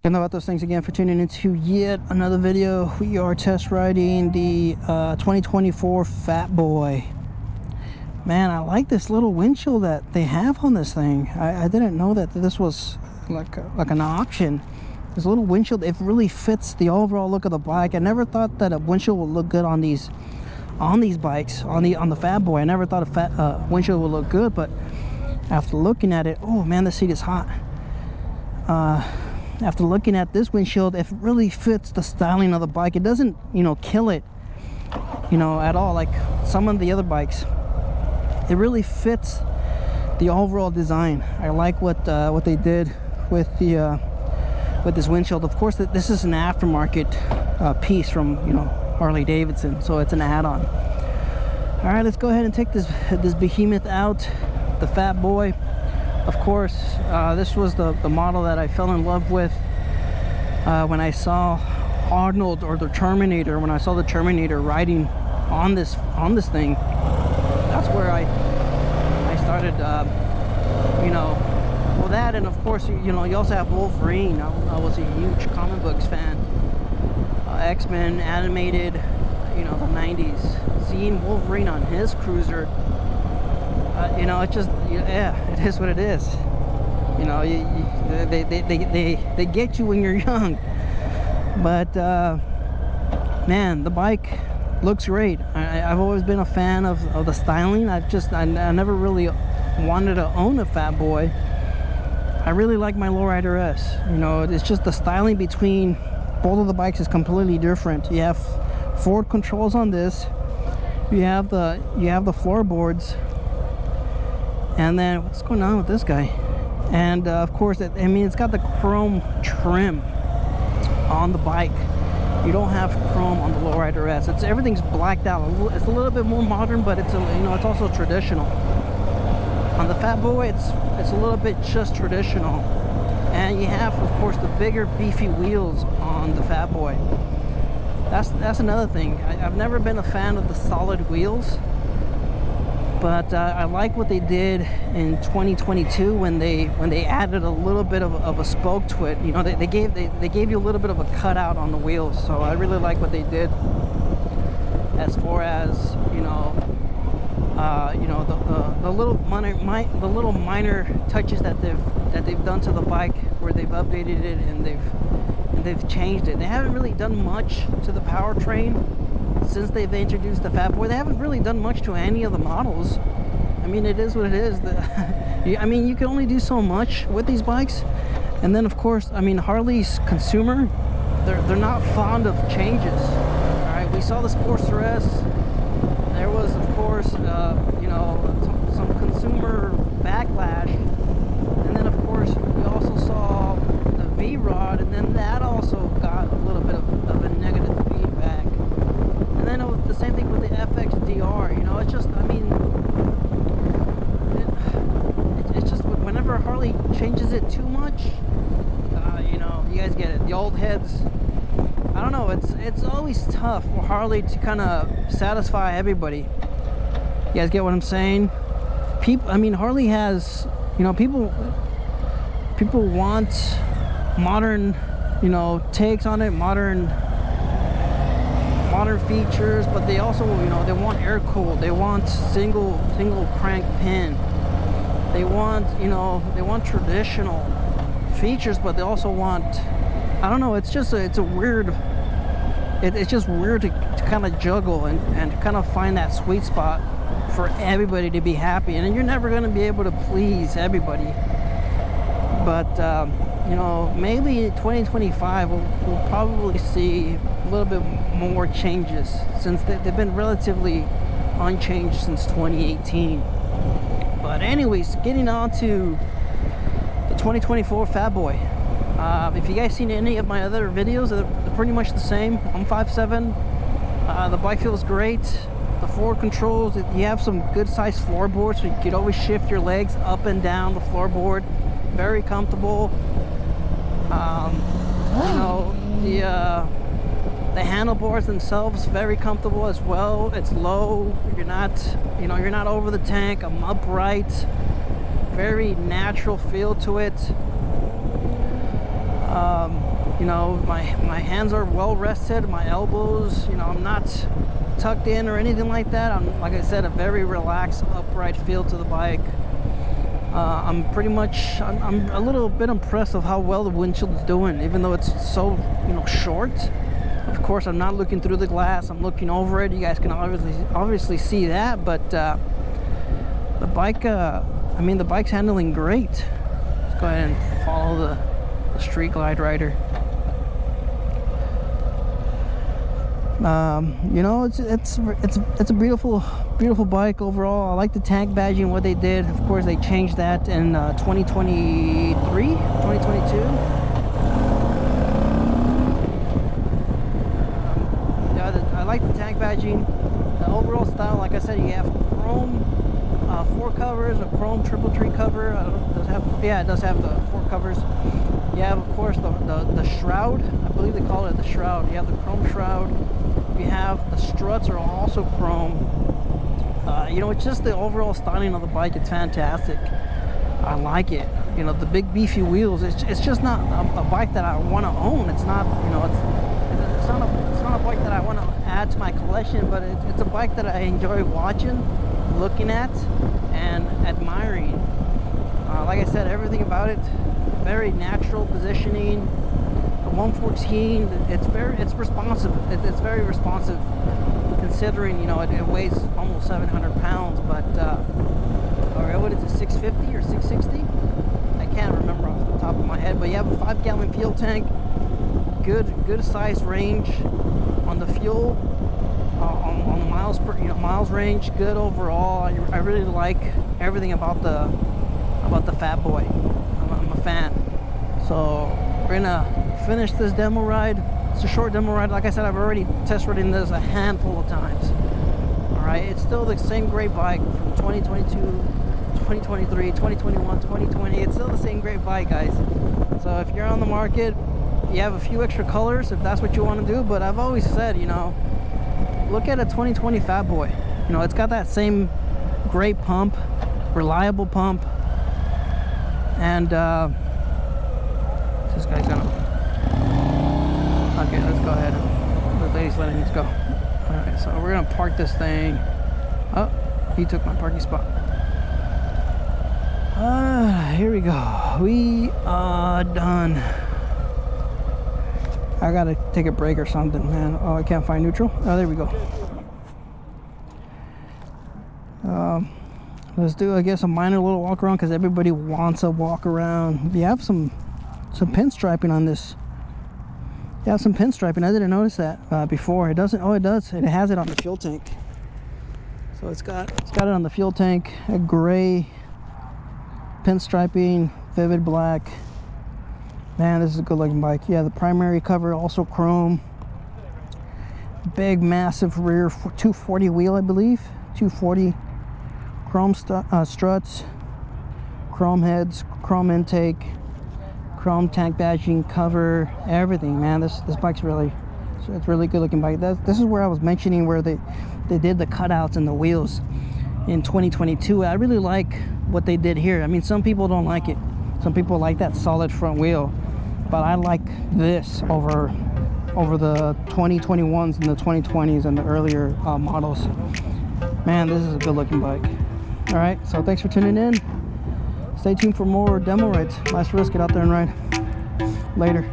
About those things again for tuning into yet another video. We are test riding the 2024 Fat Boy. Man, I like this little windshield that they have on this thing. I didn't know that this was like an option. This little windshield, it really fits the overall look of the bike. I never thought that a windshield would look good on these bikes, on the Fat Boy. I never thought a windshield would look good, but after looking at it, oh man, the seat is hot. After looking at this windshield, it really fits the styling of the bike. It doesn't, kill it, at all like some of the other bikes. It really fits the overall design. I like what they did with this windshield. Of course, this is an aftermarket piece from Harley Davidson, so it's an add-on. All right, let's go ahead and take this behemoth out, the Fat Boy. Of course, this was the model that I fell in love with when I saw Arnold, or the Terminator. When I saw the Terminator riding on this thing, that's where I started. Well, that, and of course, you also have Wolverine. I was a huge comic books fan. X-Men animated, the 90s. Seeing Wolverine on his cruiser. It just, yeah, it is what it is. They get you when you're young. But man, the bike looks great. I've always been a fan of the styling. I never really wanted to own a Fat Boy. I really like my Lowrider S. It's just the styling between both of the bikes is completely different. You have forward controls on this. You have the floorboards. And then what's going on with this guy? And of course, it's got the chrome trim on the bike. You don't have chrome on the Lowrider S. Everything's blacked out. It's a little bit more modern, but it's also traditional. On the Fat Boy, it's a little bit just traditional. And you have, of course, the bigger, beefy wheels on the Fat Boy. That's another thing. I've never been a fan of the solid wheels. But I like what they did in 2022 when they added a little bit of a spoke to it. They gave you a little bit of a cutout on the wheels. So I really like what they did as far as the little minor touches that they've done to the bike, where they've updated it and they've changed it. They haven't really done much to the powertrain. Since they've introduced the Fat Boy, they haven't really done much to any of the models. It is what it is. You can only do so much with these bikes. And then, of course, Harley's consumer, they're not fond of changes. All right, we saw the Sportster S. There was, of course, some consumer backlash. And then, of course, we also saw the V-Rod, and then that also got a little bit of a negative feedback. And then it was the same thing with the FX3. It's just, it's just whenever Harley changes it too much, you guys get it. The old heads, I don't know, it's always tough for Harley to kind of satisfy everybody. You guys get what I'm saying? Harley has, people want modern, takes on it, modern features, but they also, they want air cooled. They want single crank pin. They want traditional features, but they also want, I don't know, it's just it's weird to kind of juggle and kind of find that sweet spot for everybody to be happy. And you're never going to be able to please everybody, but maybe 2025 we'll probably see a little bit more changes, since they've been relatively unchanged since 2018. But anyways, getting on to the 2024 Fat Boy. If you guys seen any of my other videos, they're pretty much the same. I'm 5'7". The bike feels great. The forward controls, you have some good sized floorboards, so you could always shift your legs up and down the floorboard. Very comfortable. The handlebars themselves, very comfortable as well. It's low. You're not over the tank. I'm upright. Very natural feel to it. You know, my hands are well rested, my elbows, you know, I'm not tucked in or anything like that. I'm, like I said, a very relaxed, upright feel to the bike. I'm a little bit impressed of how well the windshield is doing, even though it's so, you know, short. Of course, I'm not looking through the glass, I'm looking over it. You guys can obviously see that, but the bike, I mean, the bike's handling great. Let's go ahead and follow the Street Glide Rider. You know, it's a beautiful bike overall. I like the tank badging, what they did. Of course, they changed that in 2022. I like the tank badging. The overall style, like I said, you have chrome 4 covers, a chrome triple tree cover. I don't know, does it have? Yeah, it does have the 4 covers. You have, of course, the shroud. I believe they call it the shroud. You have the chrome shroud. You have the struts are also chrome. You know, it's just the overall styling of the bike. It's fantastic. I like it. You know, the big beefy wheels. It's just not a bike that I want to own. It's not, you know, it's not a bike that I want to add to my collection. But it's a bike that I enjoy watching, looking at, and admiring. Like I said, everything about it, very natural positioning. The 114, it's responsive. It's very responsive, considering, you know, it weighs almost 700 pounds. But or what is it, 650 or 660? I can't remember off the top of my head. But you have a 5-gallon fuel tank. Good size range on the fuel. On the miles per, you know, miles range. Good overall. I really like everything about the Fat Boy. I'm a fan. So we're gonna finish this demo ride. It's a short demo ride. Like I said, I've already test ridden this a handful of times. All right, it's still the same great bike from 2022, 2023, 2021, 2020. It's still the same great bike, guys. So if you're on the market, you have a few extra colors if that's what you want to do. But I've always said, you know, look at a 2020 Fat Boy. You know, it's got that same great pump, reliable pump, and this guy's gonna. Okay, let's go ahead. The lady's letting us go. All right, so we're gonna park this thing. Oh, he took my parking spot. Here we go. We are done. I gotta take a break or something, man. Oh, I can't find neutral. Oh, there we go. Let's do, I guess, a minor little walk around because everybody wants a walk around. You have some pinstriping on this. You have some pinstriping. I didn't notice that before. It doesn't. Oh, it does. It has it on the fuel tank. So it's got it on the fuel tank. A gray pinstriping, vivid black. Man, this is a good looking bike. Yeah, the primary cover also chrome. Big, massive rear 240 wheel, I believe. 240 chrome struts, chrome heads, chrome intake, chrome tank badging, cover, everything. Man, this bike's really, it's a really good looking bike. This is where I was mentioning where they did the cutouts in the wheels in 2022. I really like what they did here. I mean, some people don't like it. Some people like that solid front wheel, but I like this over the 2021s and the 2020s and the earlier models. Man, this is a good looking bike. All right, so thanks for tuning in. Stay tuned for more demo rides. Last risk, get out there and ride. Later.